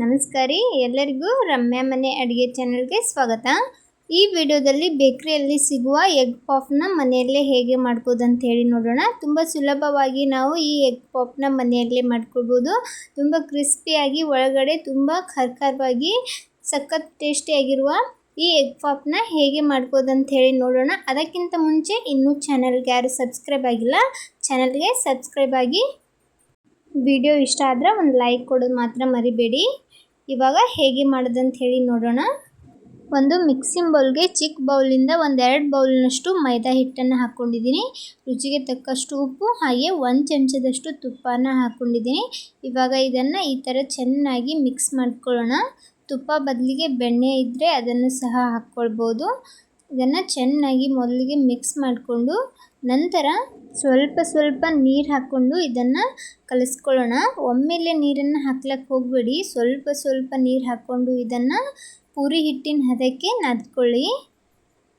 ನಮಸ್ಕಾರ ಎಲ್ಲರಿಗೂ ರಮ್ಯಾ ಮನೆ ಅಡುಗೆ ಚಾನೆಲ್ಗೆ ಸ್ವಾಗತ. ಈ ವಿಡಿಯೋದಲ್ಲಿ ಬೇಕರಿಯಲ್ಲಿ ಸಿಗುವ ಎಗ್ ಪಾಪ್ನ ಮನೆಯಲ್ಲೇ ಹೇಗೆ ಮಾಡ್ಬೋದು ಅಂತ ಹೇಳಿ ನೋಡೋಣ. ತುಂಬ ಸುಲಭವಾಗಿ ನಾವು ಈ ಎಗ್ ಪಾಪ್ನ ಮನೆಯಲ್ಲೇ ಮಾಡ್ಕೊಳ್ಬೋದು. ತುಂಬ ಕ್ರಿಸ್ಪಿಯಾಗಿ ಒಳಗಡೆ ತುಂಬ ಖರ್ಖರವಾಗಿ ಸಖತ್ ಟೇಸ್ಟಿಯಾಗಿರುವ ಈ ಎಗ್ ಪಾಪ್ನ ಹೇಗೆ ಮಾಡ್ಬೋದು ಅಂತ ಹೇಳಿ ನೋಡೋಣ. ಅದಕ್ಕಿಂತ ಮುಂಚೆ ಇನ್ನೂ ಚಾನೆಲ್ಗೆ ಯಾರು ಸಬ್ಸ್ಕ್ರೈಬ್ ಆಗಿಲ್ಲ, ಚಾನೆಲ್ಗೆ ಸಬ್ಸ್ಕ್ರೈಬ್ ಆಗಿ. ವಿಡಿಯೋ ಇಷ್ಟ ಆದರೆ ಒಂದು ಲೈಕ್ ಕೊಡೋದು ಮಾತ್ರ ಮರಿಬೇಡಿ. ಇವಾಗ ಹೇಗೆ ಮಾಡೋದಂತ ಹೇಳಿ ನೋಡೋಣ. ಒಂದು ಮಿಕ್ಸಿಂಗ್ ಬೌಲ್ಗೆ ಚಿಕ್ಕ ಬೌಲಿಂದ 1-2 ಬೌಲ್ನಷ್ಟು ಮೈದಾ ಹಿಟ್ಟನ್ನು ಹಾಕ್ಕೊಂಡಿದ್ದೀನಿ. ರುಚಿಗೆ ತಕ್ಕಷ್ಟು ಉಪ್ಪು ಹಾಗೆ 1 ಚಮಚದಷ್ಟು ತುಪ್ಪನ ಹಾಕ್ಕೊಂಡಿದ್ದೀನಿ. ಇವಾಗ ಇದನ್ನು ಈ ಥರ ಚೆನ್ನಾಗಿ ಮಿಕ್ಸ್ ಮಾಡ್ಕೊಳ್ಳೋಣ. ತುಪ್ಪ ಬದಲಿಗೆ ಬೆಣ್ಣೆ ಇದ್ದರೆ ಅದನ್ನು ಸಹ ಹಾಕ್ಕೊಳ್ಬೋದು. ಇದನ್ನು ಚೆನ್ನಾಗಿ ಮೊದಲಿಗೆ ಮಿಕ್ಸ್ ಮಾಡಿಕೊಂಡು ನಂತರ ಸ್ವಲ್ಪ ನೀರು ಹಾಕ್ಕೊಂಡು ಇದನ್ನು ಕಲಿಸ್ಕೊಳ್ಳೋಣ. ಒಮ್ಮೆಲೆ ನೀರನ್ನು ಹಾಕ್ಲಿಕ್ಕೆ ಹೋಗಬೇಡಿ, ಸ್ವಲ್ಪ ನೀರು ಹಾಕ್ಕೊಂಡು ಇದನ್ನು ಪೂರಿ ಹಿಟ್ಟಿನ ಹದಕ್ಕೆ ನಾದ್ಕೊಳ್ಳಿ.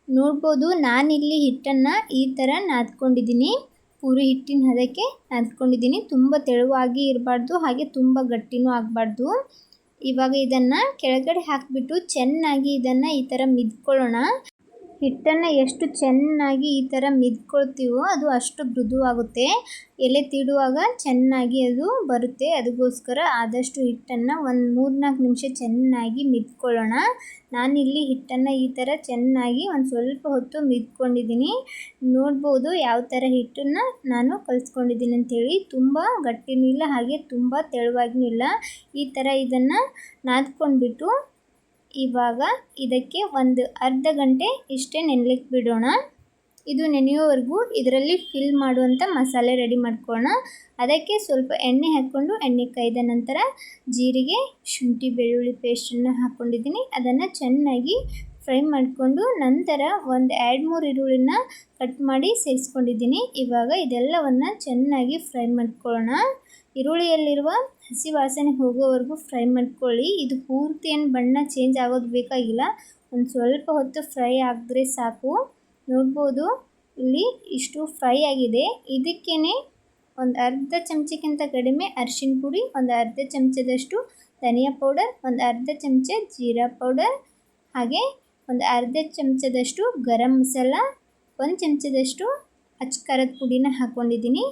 ನೋಡ್ಬೋದು, ನಾನಿಲ್ಲಿ ಹಿಟ್ಟನ್ನು ಈ ಥರ ನಾದ್ಕೊಂಡಿದ್ದೀನಿ. ಪೂರಿ ಹಿಟ್ಟಿನ ಹದಕ್ಕೆ ನಾದ್ಕೊಂಡಿದ್ದೀನಿ. ತುಂಬ ತೆಳುವಾಗಿ ಇರಬಾರ್ದು, ಹಾಗೆ ತುಂಬ ಗಟ್ಟಿನೂ ಆಗಬಾರ್ದು. ಇವಾಗ ಇದನ್ನು ಕೆಳಗಡೆ ಹಾಕಿಬಿಟ್ಟು ಚೆನ್ನಾಗಿ ಇದನ್ನು ಈ ಥರ ಮಿದ್ಕೊಳ್ಳೋಣ. ಹಿಟ್ಟನ್ನು ಎಷ್ಟು ಚೆನ್ನಾಗಿ ಈ ಥರ ಮಿದ್ಕೊಳ್ತೀವೋ ಅದು ಅಷ್ಟು ಮೃದುವಾಗುತ್ತೆ. ಎಲೆ ತೀಡುವಾಗ ಚೆನ್ನಾಗಿ ಅದು ಬರುತ್ತೆ. ಅದಕ್ಕೋಸ್ಕರ ಆದಷ್ಟು ಹಿಟ್ಟನ್ನು ಒಂದು 3-4 ನಿಮಿಷ ಚೆನ್ನಾಗಿ ಮಿದ್ಕೊಳ್ಳೋಣ. ನಾನಿಲ್ಲಿ ಹಿಟ್ಟನ್ನು ಈ ಥರ ಚೆನ್ನಾಗಿ ಒಂದು ಸ್ವಲ್ಪ ಹೊತ್ತು ಮಿದ್ಕೊಂಡಿದ್ದೀನಿ. ನೋಡ್ಬೋದು ಯಾವ ಥರ ಹಿಟ್ಟನ್ನು ನಾನು ಕಲಿಸ್ಕೊಂಡಿದ್ದೀನಿ ಅಂಥೇಳಿ. ತುಂಬ ಗಟ್ಟಿನೂ ಇಲ್ಲ, ಹಾಗೆ ತುಂಬ ತೆಳುವಾಗಿಯೂ ಇಲ್ಲ. ಈ ಥರ ಇದನ್ನು ನಾದ್ಕೊಂಡ್ಬಿಟ್ಟು ಇವಾಗ ಇದಕ್ಕೆ ಒಂದು ಅರ್ಧ ಗಂಟೆ ಇಷ್ಟೇ ನೆನೆಲಿಕ್ಕೆ ಬಿಡೋಣ. ಇದು ನೆನೆಯೋವರೆಗೂ ಇದರಲ್ಲಿ ಫಿಲ್ ಮಾಡುವಂಥ ಮಸಾಲೆ ರೆಡಿ ಮಾಡ್ಕೊಳ್ಳೋಣ. ಅದಕ್ಕೆ ಸ್ವಲ್ಪ ಎಣ್ಣೆ ಹಾಕ್ಕೊಂಡು ಎಣ್ಣೆ ಕಾಯ್ದ ನಂತರ ಜೀರಿಗೆ, ಶುಂಠಿ, ಬೆಳ್ಳುಳ್ಳಿ ಪೇಸ್ಟನ್ನು ಹಾಕ್ಕೊಂಡಿದ್ದೀನಿ. ಅದನ್ನು ಚೆನ್ನಾಗಿ ಫ್ರೈ ಮಾಡಿಕೊಂಡು ನಂತರ ಒಂದು 2-3 ಈರುಳ್ಳಿನ ಕಟ್ ಮಾಡಿ ಸೇರಿಸ್ಕೊಂಡಿದ್ದೀನಿ. ಇವಾಗ ಇದೆಲ್ಲವನ್ನು ಚೆನ್ನಾಗಿ ಫ್ರೈ ಮಾಡ್ಕೊಳ್ಳೋಣ. ಈರುಳ್ಳಿಯಲ್ಲಿರುವ ಹಸಿ ವಾಸನೆ ಹೋಗೋವರೆಗೂ ಫ್ರೈ ಮಾಡ್ಕೊಳ್ಳಿ. ಇದು ಪೂರ್ತಿ ಏನು ಬಣ್ಣ ಚೇಂಜ್ ಆಗೋದು ಬೇಕಾಗಿಲ್ಲ, ಒಂದು ಸ್ವಲ್ಪ ಹೊತ್ತು ಫ್ರೈ ಆಗಿದ್ರೆ ಸಾಕು. ನೋಡ್ಬೋದು ಇಲ್ಲಿ ಇಷ್ಟು ಫ್ರೈ ಆಗಿದೆ. ಇದಕ್ಕೇ ಒಂದು ಅರ್ಧ ಚಮಚಕ್ಕಿಂತ ಕಡಿಮೆ ಅರಿಶಿನ ಪುಡಿ, ಒಂದು ಅರ್ಧ ಚಮಚದಷ್ಟು ಧನಿಯಾ ಪೌಡರ್, ಒಂದು ಅರ್ಧ ಚಮಚ ಜೀರಾ ಪೌಡರ್, ಹಾಗೆ ಒಂದು ಅರ್ಧ ಚಮಚದಷ್ಟು ಗರಂ ಮಸಾಲ, 1 ಚಮಚದಷ್ಟು ಅಚ್ಕಾರದ ಪುಡಿನ ಹಾಕ್ಕೊಂಡಿದ್ದೀನಿ.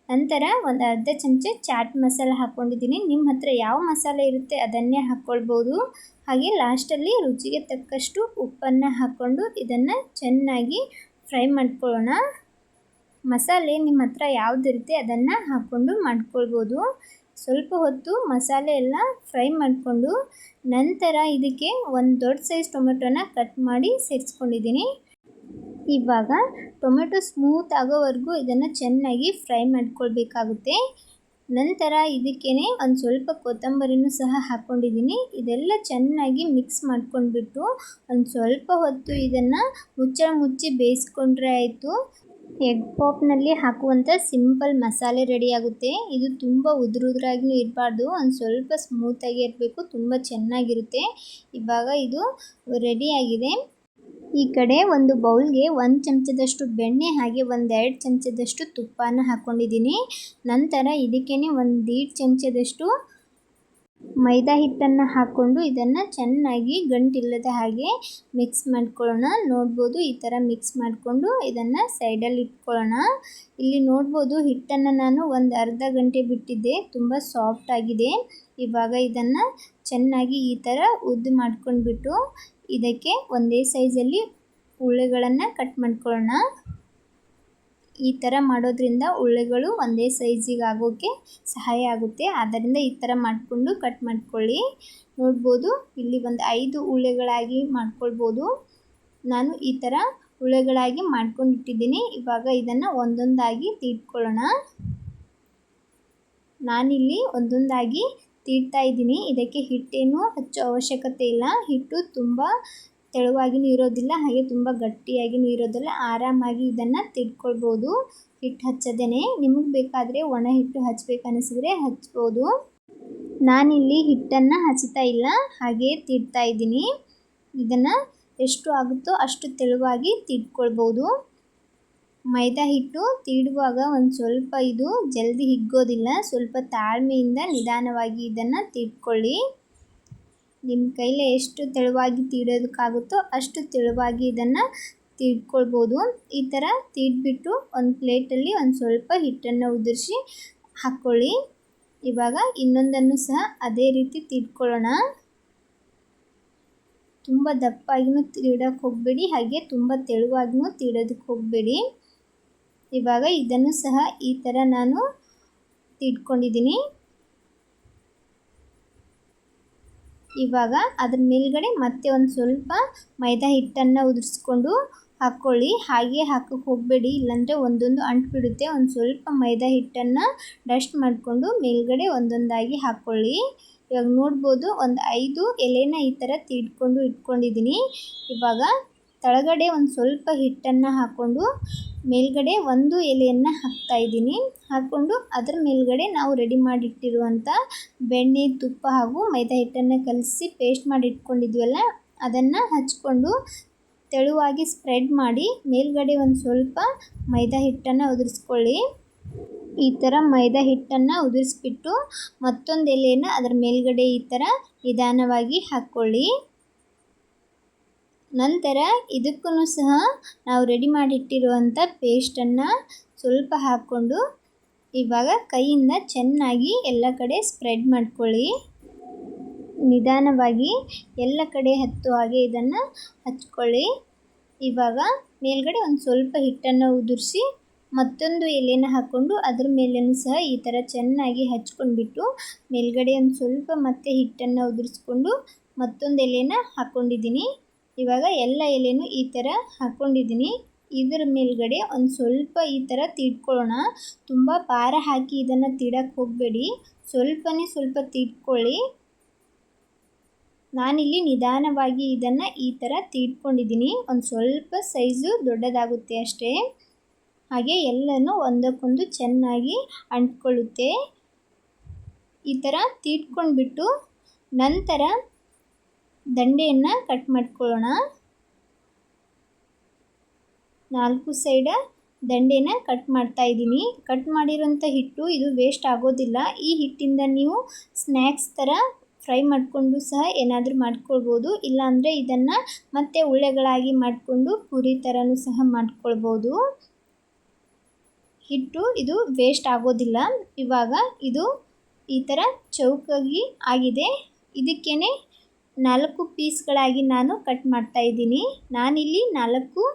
ನಂತರ ಒಂದು ಅರ್ಧ ಚಮಚ ಚಾಟ್ ಮಸಾಲ ಹಾಕ್ಕೊಂಡಿದ್ದೀನಿ. ನಿಮ್ಮ ಹತ್ರ ಯಾವ ಮಸಾಲೆ ಇರುತ್ತೆ ಅದನ್ನೇ ಹಾಕ್ಕೊಳ್ಬೋದು. ಹಾಗೆ ಲಾಸ್ಟಲ್ಲಿ ರುಚಿಗೆ ತಕ್ಕಷ್ಟು ಉಪ್ಪನ್ನು ಹಾಕ್ಕೊಂಡು ಇದನ್ನು ಚೆನ್ನಾಗಿ ಫ್ರೈ ಮಾಡ್ಕೊಳ್ಳೋಣ. ಮಸಾಲೆ ನಿಮ್ಮ ಹತ್ರ ಯಾವುದಿರುತ್ತೆ ಅದನ್ನು ಹಾಕ್ಕೊಂಡು ಮಾಡ್ಕೊಳ್ಬೋದು. ಸ್ವಲ್ಪ ಹೊತ್ತು ಮಸಾಲೆ ಎಲ್ಲ ಫ್ರೈ ಮಾಡಿಕೊಂಡು ನಂತರ ಇದಕ್ಕೆ ಒಂದು ದೊಡ್ಡ ಸೈಜ್ ಟೊಮೆಟೊನ ಕಟ್ ಮಾಡಿ ಸೇರಿಸ್ಕೊಂಡಿದ್ದೀನಿ. ಇವಾಗ ಟೊಮೆಟೊ ಸ್ಮೂತ್ ಆಗೋವರೆಗೂ ಇದನ್ನು ಚೆನ್ನಾಗಿ ಫ್ರೈ ಮಾಡ್ಕೊಳ್ಬೇಕಾಗುತ್ತೆ. ನಂತರ ಇದಕ್ಕೇ ಒಂದು ಸ್ವಲ್ಪ ಕೊತ್ತಂಬರಿನೂ ಸಹ ಹಾಕ್ಕೊಂಡಿದ್ದೀನಿ. ಇದೆಲ್ಲ ಚೆನ್ನಾಗಿ ಮಿಕ್ಸ್ ಮಾಡ್ಕೊಂಡ್ಬಿಟ್ಟು ಒಂದು ಸ್ವಲ್ಪ ಹೊತ್ತು ಇದನ್ನು ಮುಚ್ಚಿ ಬೇಯಿಸ್ಕೊಂಡ್ರೆ ಆಯಿತು. ಎಗ್ ಪಾಪ್ನಲ್ಲಿ ಹಾಕುವಂಥ ಸಿಂಪಲ್ ಮಸಾಲೆ ರೆಡಿ ಆಗುತ್ತೆ. ಇದು ತುಂಬ ಉದುರಾಗಿಯೂ ಇರಬಾರ್ದು, ಒಂದು ಸ್ವಲ್ಪ ಸ್ಮೂತಾಗಿ ಇರಬೇಕು, ತುಂಬ ಚೆನ್ನಾಗಿರುತ್ತೆ. ಇವಾಗ ಇದು ರೆಡಿಯಾಗಿದೆ. ಈ ಕಡೆ ಒಂದು ಬೌಲ್ಗೆ 1 ಚಮಚದಷ್ಟು ಬೆಣ್ಣೆ ಹಾಗೆ 1-2 ಚಮಚದಷ್ಟು ತುಪ್ಪನ ಹಾಕ್ಕೊಂಡಿದ್ದೀನಿ. ನಂತರ ಇದಕ್ಕೇ 1.5 ಚಮಚದಷ್ಟು ಮೈದಾ ಹಿಟ್ಟನ್ನು ಹಾಕ್ಕೊಂಡು ಇದನ್ನು ಚೆನ್ನಾಗಿ ಗಂಟಿಲ್ಲದ ಹಾಗೆ ಮಿಕ್ಸ್ ಮಾಡ್ಕೊಳ್ಳೋಣ. ನೋಡ್ಬೋದು ಈ ಥರ ಮಿಕ್ಸ್ ಮಾಡಿಕೊಂಡು ಇದನ್ನು ಸೈಡಲ್ಲಿ ಇಟ್ಕೊಳ್ಳೋಣ. ಇಲ್ಲಿ ನೋಡ್ಬೋದು ಹಿಟ್ಟನ್ನು ನಾನು ಒಂದು ಅರ್ಧ ಗಂಟೆ ಬಿಟ್ಟಿದ್ದೆ, ತುಂಬ ಸಾಫ್ಟ್ ಆಗಿದೆ. ಇವಾಗ ಇದನ್ನು ಚೆನ್ನಾಗಿ ಈ ಥರ ಉದ್ದು ಮಾಡ್ಕೊಂಡ್ಬಿಟ್ಟು ಇದಕ್ಕೆ ಒಂದೇ ಸೈಜಲ್ಲಿ ಉಳ್ಳೆಗಳನ್ನು ಕಟ್ ಮಾಡ್ಕೊಳ್ಳೋಣ. ಈ ಥರ ಮಾಡೋದ್ರಿಂದ ಉಳ್ಳೆಗಳು ಒಂದೇ ಸೈಜಿಗೆ ಆಗೋಕ್ಕೆ ಸಹಾಯ ಆಗುತ್ತೆ. ಆದ್ದರಿಂದ ಈ ಥರ ಮಾಡಿಕೊಂಡು ಕಟ್ ಮಾಡ್ಕೊಳ್ಳಿ. ನೋಡ್ಬೋದು ಇಲ್ಲಿ ಒಂದು 5 ಉಳ್ಳೆಗಳಾಗಿ ಮಾಡ್ಕೊಳ್ಬೋದು. ನಾನು ಈ ಥರ ಉಳ್ಳೆಗಳಾಗಿ ಮಾಡ್ಕೊಂಡಿಟ್ಟಿದ್ದೀನಿ. ಇವಾಗ ಇದನ್ನು ಒಂದೊಂದಾಗಿ ತೀಡ್ಕೊಳ್ಳೋಣ. ನಾನಿಲ್ಲಿ ಒಂದೊಂದಾಗಿ ತೀಡ್ತಾ ಇದ್ದೀನಿ. ಇದಕ್ಕೆ ಹಿಟ್ಟೇನು ಹಚ್ಚೋ ಅವಶ್ಯಕತೆ ಇಲ್ಲ. ಹಿಟ್ಟು ತುಂಬ ತೆಳುವಾಗಿಯೂ ಇರೋದಿಲ್ಲ, ಹಾಗೆ ತುಂಬ ಗಟ್ಟಿಯಾಗಿಯೂ ಇರೋದಿಲ್ಲ. ಆರಾಮಾಗಿ ಇದನ್ನು ತಿಡ್ಕೊಳ್ಬೋದು ಹಿಟ್ಟು ಹಚ್ಚದೇನೆ. ನಿಮಗೆ ಬೇಕಾದರೆ ಒಣ ಹಿಟ್ಟು ಹಚ್ಚಬೇಕು ಅನಿಸಿದರೆ ಹಚ್ಬೋದು. ನಾನಿಲ್ಲಿ ಹಿಟ್ಟನ್ನು ಹಚ್ತಾ ಇಲ್ಲ, ಹಾಗೆ ತಿಡ್ತಾ ಇದ್ದೀನಿ. ಇದನ್ನು ಎಷ್ಟು ಆಗುತ್ತೋ ಅಷ್ಟು ತೆಳುವಾಗಿ ತಿಡ್ಕೊಳ್ಬೋದು. ಮೈದಾ ಹಿಟ್ಟು ತೀಡುವಾಗ ಒಂದು ಸ್ವಲ್ಪ ಇದು ಜಲ್ದಿ ಹಿಗ್ಗೋದಿಲ್ಲ. ಸ್ವಲ್ಪ ತಾಳ್ಮೆಯಿಂದ ನಿಧಾನವಾಗಿ ಇದನ್ನು ತೀಡ್ಕೊಳ್ಳಿ. ನಿಮ್ಮ ಕೈಲಿ ಎಷ್ಟು ತೆಳುವಾಗಿ ತೀಡೋದಕ್ಕಾಗುತ್ತೋ ಅಷ್ಟು ತೆಳುವಾಗಿ ಇದನ್ನು ತೀಡ್ಕೊಳ್ಬೋದು. ಈ ಥರ ತೀಡ್ಬಿಟ್ಟು ಒಂದು ಪ್ಲೇಟಲ್ಲಿ ಒಂದು ಸ್ವಲ್ಪ ಹಿಟ್ಟನ್ನು ಉದುರಿಸಿ ಹಾಕ್ಕೊಳ್ಳಿ. ಇವಾಗ ಇನ್ನೊಂದನ್ನು ಸಹ ಅದೇ ರೀತಿ ತೀಡ್ಕೊಳ್ಳೋಣ. ತುಂಬ ದಪ್ಪಾಗಿನೂ ತೀಡೋಕ್ಕೆ ಹೋಗಬೇಡಿ, ಹಾಗೆ ತುಂಬ ತೆಳುವಾಗಿನೂ ತೀಡೋದಕ್ಕೆ ಹೋಗಬೇಡಿ. ಇವಾಗ ಇದನ್ನು ಸಹ ಈ ಥರ ನಾನು ತೀಡ್ಕೊಂಡಿದ್ದೀನಿ. ಇವಾಗ ಅದ್ರ ಮೇಲ್ಗಡೆ ಮತ್ತೆ ಒಂದು ಸ್ವಲ್ಪ ಮೈದಾ ಹಿಟ್ಟನ್ನು ಉದುರಿಸ್ಕೊಂಡು ಹಾಕ್ಕೊಳ್ಳಿ. ಹಾಗೆ ಹಾಕೋಕ್ಕೆ ಹೋಗಬೇಡಿ, ಇಲ್ಲಾಂದರೆ ಒಂದೊಂದು ಅಂಟ್ಬಿಡುತ್ತೆ. ಒಂದು ಸ್ವಲ್ಪ ಮೈದಾ ಹಿಟ್ಟನ್ನು ಡಸ್ಟ್ ಮಾಡಿಕೊಂಡು ಮೇಲ್ಗಡೆ ಒಂದೊಂದಾಗಿ ಹಾಕ್ಕೊಳ್ಳಿ. ಇವಾಗ ನೋಡ್ಬೋದು, ಒಂದು 5 ಎಲೆನ ಈ ಥರ ತೀಡ್ಕೊಂಡು ಇಟ್ಕೊಂಡಿದ್ದೀನಿ. ಇವಾಗ ತಳಗಡೆ ಒಂದು ಸ್ವಲ್ಪ ಹಿಟ್ಟನ್ನು ಹಾಕ್ಕೊಂಡು ಮೇಲ್ಗಡೆ ಒಂದು ಎಲೆಯನ್ನು ಹಾಕ್ತಾಯಿದ್ದೀನಿ. ಹಾಕ್ಕೊಂಡು ಅದರ ಮೇಲ್ಗಡೆ ನಾವು ರೆಡಿ ಮಾಡಿಟ್ಟಿರುವಂಥ ಬೆಣ್ಣೆ, ತುಪ್ಪ ಹಾಗೂ ಮೈದಾ ಹಿಟ್ಟನ್ನು ಕಲಸಿ ಪೇಸ್ಟ್ ಮಾಡಿ ಇಟ್ಕೊಂಡಿದ್ವಲ್ಲ, ಅದನ್ನು ಹಚ್ಕೊಂಡು ತೆಳುವಾಗಿ ಸ್ಪ್ರೆಡ್ ಮಾಡಿ ಮೇಲ್ಗಡೆ ಒಂದು ಸ್ವಲ್ಪ ಮೈದಾ ಹಿಟ್ಟನ್ನು ಉದುರಿಸ್ಕೊಳ್ಳಿ. ಈ ಥರ ಮೈದಾ ಹಿಟ್ಟನ್ನು ಉದುರಿಸ್ಬಿಟ್ಟು ಮತ್ತೊಂದು ಎಲೆಯನ್ನು ಅದರ ಮೇಲ್ಗಡೆ ಈ ಥರ ನಿಧಾನವಾಗಿ ಹಾಕ್ಕೊಳ್ಳಿ. ನಂತರ ಇದಕ್ಕೂ ಸಹ ನಾವು ರೆಡಿ ಮಾಡಿಟ್ಟಿರುವಂಥ ಪೇಸ್ಟನ್ನು ಸ್ವಲ್ಪ ಹಾಕ್ಕೊಂಡು ಇವಾಗ ಕೈಯಿಂದ ಚೆನ್ನಾಗಿ ಎಲ್ಲ ಕಡೆ ಸ್ಪ್ರೆಡ್ ಮಾಡ್ಕೊಳ್ಳಿ. ನಿಧಾನವಾಗಿ ಎಲ್ಲ ಕಡೆ ಹತ್ತೋ ಹಾಗೆ ಇದನ್ನು ಹಚ್ಕೊಳ್ಳಿ. ಇವಾಗ ಮೇಲ್ಗಡೆ ಒಂದು ಸ್ವಲ್ಪ ಹಿಟ್ಟನ್ನು ಉದುರಿಸಿ ಮತ್ತೊಂದು ಎಲೆನ ಹಾಕ್ಕೊಂಡು ಅದ್ರ ಮೇಲೇನೂ ಸಹ ಈ ಥರ ಚೆನ್ನಾಗಿ ಹಚ್ಕೊಂಡ್ಬಿಟ್ಟು ಮೇಲ್ಗಡೆ ಒಂದು ಸ್ವಲ್ಪ ಮತ್ತೆ ಹಿಟ್ಟನ್ನು ಉದುರಿಸ್ಕೊಂಡು ಮತ್ತೊಂದು ಎಲೆನ ಹಾಕ್ಕೊಂಡಿದ್ದೀನಿ. ಇವಾಗ ಎಲ್ಲ ಎಲೆನೂ ಈ ಥರ ಹಾಕ್ಕೊಂಡಿದ್ದೀನಿ. ಇದರ ಮೇಲ್ಗಡೆ ಒಂದು ಸ್ವಲ್ಪ ಈ ಥರ ತೀಡ್ಕೊಳ್ಳೋಣ. ತುಂಬ ಭಾರ ಹಾಕಿ ಇದನ್ನು ತೀಡಕ್ಕೆ ಹೋಗಬೇಡಿ, ಸ್ವಲ್ಪ ತೀಡ್ಕೊಳ್ಳಿ. ನಾನಿಲ್ಲಿ ನಿಧಾನವಾಗಿ ಇದನ್ನು ಈ ಥರ ತೀಡ್ಕೊಂಡಿದ್ದೀನಿ. ಒಂದು ಸ್ವಲ್ಪ ಸೈಜು ದೊಡ್ಡದಾಗುತ್ತೆ ಅಷ್ಟೇ. ಹಾಗೆ ಎಲ್ಲನೂ ಒಂದಕ್ಕೊಂದು ಚೆನ್ನಾಗಿ ಅಂಟ್ಕೊಳ್ಳುತ್ತೆ. ಈ ಥರ ತೀಡ್ಕೊಂಡ್ಬಿಟ್ಟು ನಂತರ ದಂಡೆಯನ್ನು ಕಟ್ ಮಾಡ್ಕೊಳ್ಳೋಣ. 4 ಸೈಡ ದಂಡೆನ ಕಟ್ ಮಾಡ್ತಾಯಿದ್ದೀನಿ. ಕಟ್ ಮಾಡಿರೋಂಥ ಹಿಟ್ಟು ಇದು ವೇಸ್ಟ್ ಆಗೋದಿಲ್ಲ. ಈ ಹಿಟ್ಟಿಂದ ನೀವು ಸ್ನ್ಯಾಕ್ಸ್ ಥರ ಫ್ರೈ ಮಾಡಿಕೊಂಡು ಸಹ ಏನಾದರೂ ಮಾಡ್ಕೊಳ್ಬೋದು. ಇಲ್ಲಾಂದರೆ ಇದನ್ನು ಮತ್ತೆ ಉಳ್ಳೆಗಳಾಗಿ ಮಾಡಿಕೊಂಡು ಪೂರಿ ಥರನೂ ಸಹ ಮಾಡ್ಕೊಳ್ಬೋದು. ಹಿಟ್ಟು ಇದು ವೇಸ್ಟ್ ಆಗೋದಿಲ್ಲ. ಇವಾಗ ಇದು ಈ ಥರ ಚೌಕಾಗಿ ಆಗಿದೆ. ಇದಕ್ಕೇ 4 ಪೀಸ್ಗಳಾಗಿ ನಾನು ಕಟ್ ಮಾಡ್ತಾಯಿದ್ದೀನಿ. ನಾನಿಲ್ಲಿ 4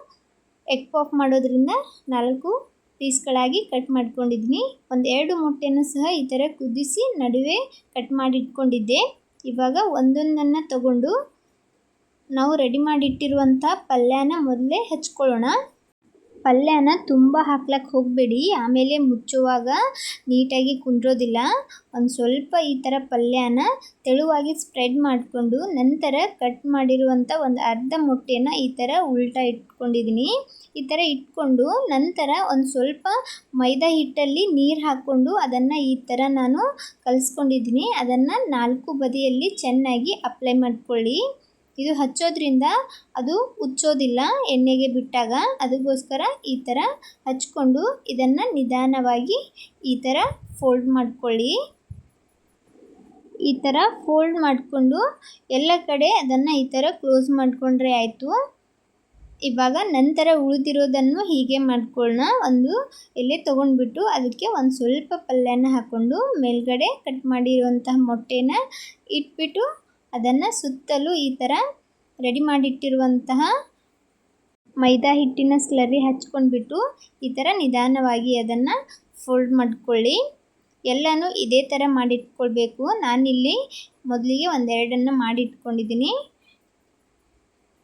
ಎಗ್ ಪಫ್ ಮಾಡೋದ್ರಿಂದ 4 ಪೀಸ್ಗಳಾಗಿ ಕಟ್ ಮಾಡ್ಕೊಂಡಿದ್ದೀನಿ. ಒಂದು 2 ಮೊಟ್ಟೆನೂ ಸಹ ಈ ಥರ ಕುದಿಸಿ ನಡುವೆ ಕಟ್ ಮಾಡಿ ಇಟ್ಕೊಂಡಿದ್ದೆ. ಇವಾಗ ಒಂದೊಂದನ್ನು ತಗೊಂಡು ನಾವು ರೆಡಿ ಮಾಡಿಟ್ಟಿರುವಂಥ ಪಲ್ಯನ ಮೊದಲೇ ಹಚ್ಕೊಳ್ಳೋಣ. ಪಲ್ಯನ ತುಂಬ ಹಾಕ್ಲಕ್ಕೆ ಹೋಗಬೇಡಿ, ಆಮೇಲೆ ಮುಚ್ಚುವಾಗ ನೀಟಾಗಿ ಕುಂದ್ರೋದಿಲ್ಲ. ಒಂದು ಸ್ವಲ್ಪ ಈ ಥರ ಪಲ್ಯನ ತೆಳುವಾಗಿ ಸ್ಪ್ರೆಡ್ ಮಾಡಿಕೊಂಡು ನಂತರ ಕಟ್ ಮಾಡಿರುವಂಥ ಒಂದು ಅರ್ಧ ಮೊಟ್ಟೆನ ಈ ಥರ ಉಲ್ಟಾ ಇಟ್ಕೊಂಡಿದ್ದೀನಿ. ಈ ಥರ ಇಟ್ಕೊಂಡು ನಂತರ ಒಂದು ಸ್ವಲ್ಪ ಮೈದಾ ಹಿಟ್ಟಲ್ಲಿ ನೀರು ಹಾಕ್ಕೊಂಡು ಅದನ್ನು ಈ ಥರ ನಾನು ಕಲಿಸ್ಕೊಂಡಿದ್ದೀನಿ. ಅದನ್ನು 4 ಬದಿಯಲ್ಲಿ ಚೆನ್ನಾಗಿ ಅಪ್ಲೈ ಮಾಡ್ಕೊಳ್ಳಿ. ಇದು ಹಚ್ಚೋದ್ರಿಂದ ಅದು ಉಚ್ಚೋದಿಲ್ಲ ಎಣ್ಣೆಗೆ ಬಿಟ್ಟಾಗ. ಅದಕ್ಕೋಸ್ಕರ ಈ ಥರ ಹಚ್ಕೊಂಡು ಇದನ್ನು ನಿಧಾನವಾಗಿ ಈ ಥರ ಫೋಲ್ಡ್ ಮಾಡ್ಕೊಳ್ಳಿ. ಈ ಥರ ಫೋಲ್ಡ್ ಮಾಡಿಕೊಂಡು ಎಲ್ಲ ಕಡೆ ಅದನ್ನು ಈ ಥರ ಕ್ಲೋಸ್ ಮಾಡಿಕೊಂಡ್ರೆ ಆಯಿತು. ಇವಾಗ ನಂತರ ಉಳಿದಿರೋದನ್ನು ಹೀಗೆ ಮಾಡ್ಕೊಳ್ಳೋಣ. ಒಂದು ಎಲೆ ತೊಗೊಂಡ್ಬಿಟ್ಟು ಅದಕ್ಕೆ ಒಂದು ಸ್ವಲ್ಪ ಪಲ್ಯನ ಹಾಕ್ಕೊಂಡು ಮೇಲ್ಗಡೆ ಕಟ್ ಮಾಡಿರುವಂತಹ ಮೊಟ್ಟೆನ ಇಟ್ಬಿಟ್ಟು ಅದನ್ನು ಸುತ್ತಲೂ ಈ ಥರ ರೆಡಿ ಮಾಡಿಟ್ಟಿರುವಂತಹ ಮೈದಾ ಹಿಟ್ಟಿನ ಸ್ಲರಿ ಹಚ್ಕೊಂಡ್ಬಿಟ್ಟು ಈ ಥರ ನಿಧಾನವಾಗಿ ಅದನ್ನು ಫೋಲ್ಡ್ ಮಾಡ್ಕೊಳ್ಳಿ. ಎಲ್ಲನೂ ಇದೇ ಥರ ಮಾಡಿಟ್ಕೊಳ್ಬೇಕು. ನಾನಿಲ್ಲಿ ಮೊದಲಿಗೆ 1-2 ಮಾಡಿಟ್ಕೊಂಡಿದ್ದೀನಿ.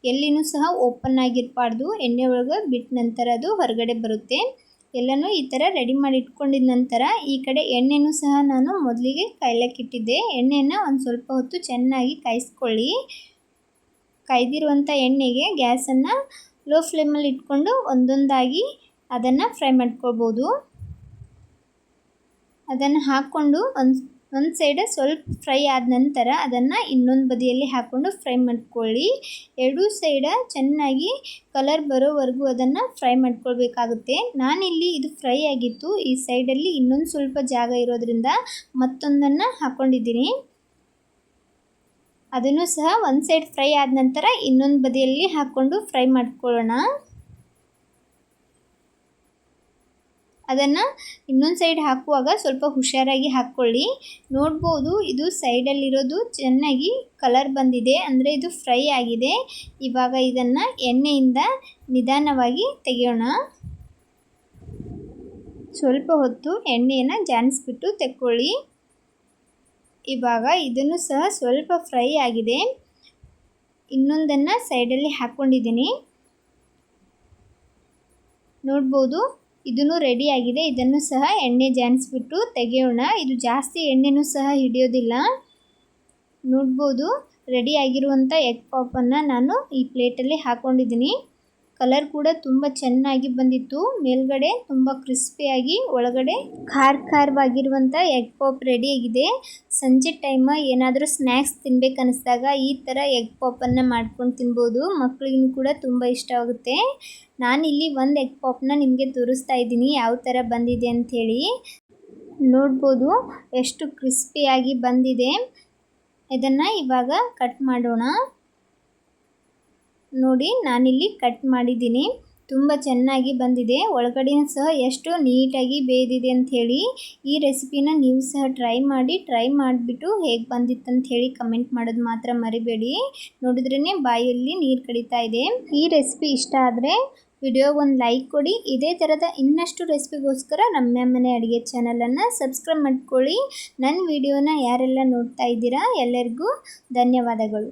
ಎಲ್ಲಿನೂ ಸಹ ಓಪನ್ ಆಗಿರಬಾರ್ದು, ಎಣ್ಣೆ ಒಳಗೆ ಬಿಟ್ಟ ನಂತರ ಅದು ಹೊರಗಡೆ ಬರುತ್ತೆ. ಎಲ್ಲನೂ ಈ ಥರ ರೆಡಿ ಮಾಡಿ ಇಟ್ಕೊಂಡಿದ ನಂತರ ಈ ಕಡೆ ಎಣ್ಣೆನೂ ಸಹ ನಾನು ಮೊದಲಿಗೆ ಕಾಯ್ಲಿಕ್ಕಿಟ್ಟಿದ್ದೆ. ಎಣ್ಣೆನ ಒಂದು ಸ್ವಲ್ಪ ಹೊತ್ತು ಚೆನ್ನಾಗಿ ಕಾಯಿಸ್ಕೊಳ್ಳಿ. ಕಾಯ್ದಿರುವಂಥ ಎಣ್ಣೆಗೆ ಗ್ಯಾಸನ್ನು ಲೋ ಫ್ಲೇಮಲ್ಲಿ ಇಟ್ಕೊಂಡು ಒಂದೊಂದಾಗಿ ಅದನ್ನು ಫ್ರೈ ಮಾಡ್ಕೊಳ್ಬೋದು. ಅದನ್ನು ಹಾಕ್ಕೊಂಡು ಒಂದು ಸೈಡ ಸ್ವಲ್ಪ ಫ್ರೈ ಆದ ನಂತರ ಅದನ್ನು ಇನ್ನೊಂದು ಬದಿಯಲ್ಲಿ ಹಾಕ್ಕೊಂಡು ಫ್ರೈ ಮಾಡ್ಕೊಳ್ಳಿ. 2 ಸೈಡ ಚೆನ್ನಾಗಿ ಕಲರ್ ಬರೋವರೆಗೂ ಅದನ್ನು ಫ್ರೈ ಮಾಡ್ಕೊಳ್ಬೇಕಾಗುತ್ತೆ. ನಾನಿಲ್ಲಿ ಇದು ಫ್ರೈ ಆಗಿತ್ತು, ಈ ಸೈಡಲ್ಲಿ ಇನ್ನೊಂದು ಸ್ವಲ್ಪ ಜಾಗ ಇರೋದ್ರಿಂದ ಮತ್ತೊಂದನ್ನು ಹಾಕ್ಕೊಂಡಿದ್ದೀನಿ. ಅದನ್ನು ಸಹ ಒಂದು ಸೈಡ್ ಫ್ರೈ ಆದ ನಂತರ ಇನ್ನೊಂದು ಬದಿಯಲ್ಲಿ ಹಾಕ್ಕೊಂಡು ಫ್ರೈ ಮಾಡ್ಕೊಳ್ಳೋಣ. ಅದನ್ನು ಇನ್ನೊಂದು ಸೈಡ್ ಹಾಕುವಾಗ ಸ್ವಲ್ಪ ಹುಷಾರಾಗಿ ಹಾಕ್ಕೊಳ್ಳಿ. ನೋಡ್ಬೋದು ಇದು ಸೈಡಲ್ಲಿರೋದು ಚೆನ್ನಾಗಿ ಕಲರ್ ಬಂದಿದೆ, ಅಂದರೆ ಇದು ಫ್ರೈ ಆಗಿದೆ. ಇವಾಗ ಇದನ್ನು ಎಣ್ಣೆಯಿಂದ ನಿಧಾನವಾಗಿ ತೆಗೆಯೋಣ. ಸ್ವಲ್ಪ ಹೊತ್ತು ಎಣ್ಣೆಯನ್ನು ಜಾನಿಸ್ಬಿಟ್ಟು ತೆಕ್ಕೊಳ್ಳಿ. ಇವಾಗ ಇದನ್ನು ಸಹ ಸ್ವಲ್ಪ ಫ್ರೈ ಆಗಿದೆ. ಇನ್ನೊಂದನ್ನು ಸೈಡಲ್ಲಿ ಹಾಕ್ಕೊಂಡಿದ್ದೀನಿ. ನೋಡ್ಬೋದು ಇದನ್ನು ರೆಡಿ ಆಗಿದೆ. ಇದನ್ನು ಸಹ ಎಣ್ಣೆ ಜಾನಿಸ್ಬಿಟ್ಟು ತೆಗೆಯೋಣ. ಇದು ಜಾಸ್ತಿ ಎಣ್ಣೆನೂ ಸಹ ಹಿಡಿಯೋದಿಲ್ಲ. ನೋಡ್ಬೋದು ರೆಡಿ ಆಗಿರುವಂಥ ಎಗ್ ಪಾಪನ್ನು ನಾನು ಈ ಪ್ಲೇಟಲ್ಲಿ ಹಾಕ್ಕೊಂಡಿದ್ದೀನಿ. ಕಲರ್ ಕೂಡ ತುಂಬ ಚೆನ್ನಾಗಿ ಬಂದಿತ್ತು. ಮೇಲ್ಗಡೆ ತುಂಬ ಕ್ರಿಸ್ಪಿಯಾಗಿ, ಒಳಗಡೆ ಖಾರವಾಗಿರುವಂಥ ಎಗ್ ಪಾಪ್ ರೆಡಿಯಾಗಿದೆ. ಸಂಜೆ ಟೈಮ್ ಏನಾದರೂ ಸ್ನ್ಯಾಕ್ಸ್ ತಿನ್ಬೇಕು ಅನ್ನಿಸ್ದಾಗ ಈ ಥರ ಎಗ್ ಪಾಪನ್ನು ಮಾಡ್ಕೊಂಡು ತಿನ್ಬೋದು. ಮಕ್ಕಳಿಗೂ ಕೂಡ ತುಂಬ ಇಷ್ಟವಾಗುತ್ತೆ. ನಾನಿಲ್ಲಿ ಒಂದು ಎಗ್ ಪಾಪ್ನ ನಿಮಗೆ ತೋರಿಸ್ತಾ ಇದ್ದೀನಿ ಯಾವ ಥರ ಬಂದಿದೆ ಅಂಥೇಳಿ. ನೋಡ್ಬೋದು ಎಷ್ಟು ಕ್ರಿಸ್ಪಿಯಾಗಿ ಬಂದಿದೆ. ಇದನ್ನು ಇವಾಗ ಕಟ್ ಮಾಡೋಣ. ನೋಡಿ ನಾನಿಲ್ಲಿ ಕಟ್ ಮಾಡಿದ್ದೀನಿ. ತುಂಬ ಚೆನ್ನಾಗಿ ಬಂದಿದೆ. ಒಳಗಡೆ ಸಹ ಎಷ್ಟು ನೀಟಾಗಿ ಬೇಯ್ದಿದೆ ಅಂಥೇಳಿ. ಈ ರೆಸಿಪಿನ ನೀವು ಸಹ ಟ್ರೈ ಮಾಡಿಬಿಟ್ಟು ಹೇಗೆ ಬಂದಿತ್ತು ಅಂತ ಹೇಳಿ ಕಮೆಂಟ್ ಮಾಡೋದು ಮಾತ್ರ ಮರಿಬೇಡಿ. ನೋಡಿದ್ರೇ ಬಾಯಲ್ಲಿ ನೀರು ಕಡಿತಾ ಇದೆ. ಈ ರೆಸಿಪಿ ಇಷ್ಟ ಆದರೆ ವಿಡಿಯೋಗೆ ಒಂದು ಲೈಕ್ ಕೊಡಿ. ಇದೇ ಥರದ ಇನ್ನಷ್ಟು ರೆಸಿಪಿಗೋಸ್ಕರ ರಮ್ಯಾ ಮನೆ ಅಡುಗೆ ಚಾನಲನ್ನು ಸಬ್ಸ್ಕ್ರೈಬ್ ಮಾಡ್ಕೊಳ್ಳಿ. ನನ್ನ ವಿಡಿಯೋನ ಯಾರೆಲ್ಲ ನೋಡ್ತಾ ಇದ್ದೀರಾ ಎಲ್ಲರಿಗೂ ಧನ್ಯವಾದಗಳು.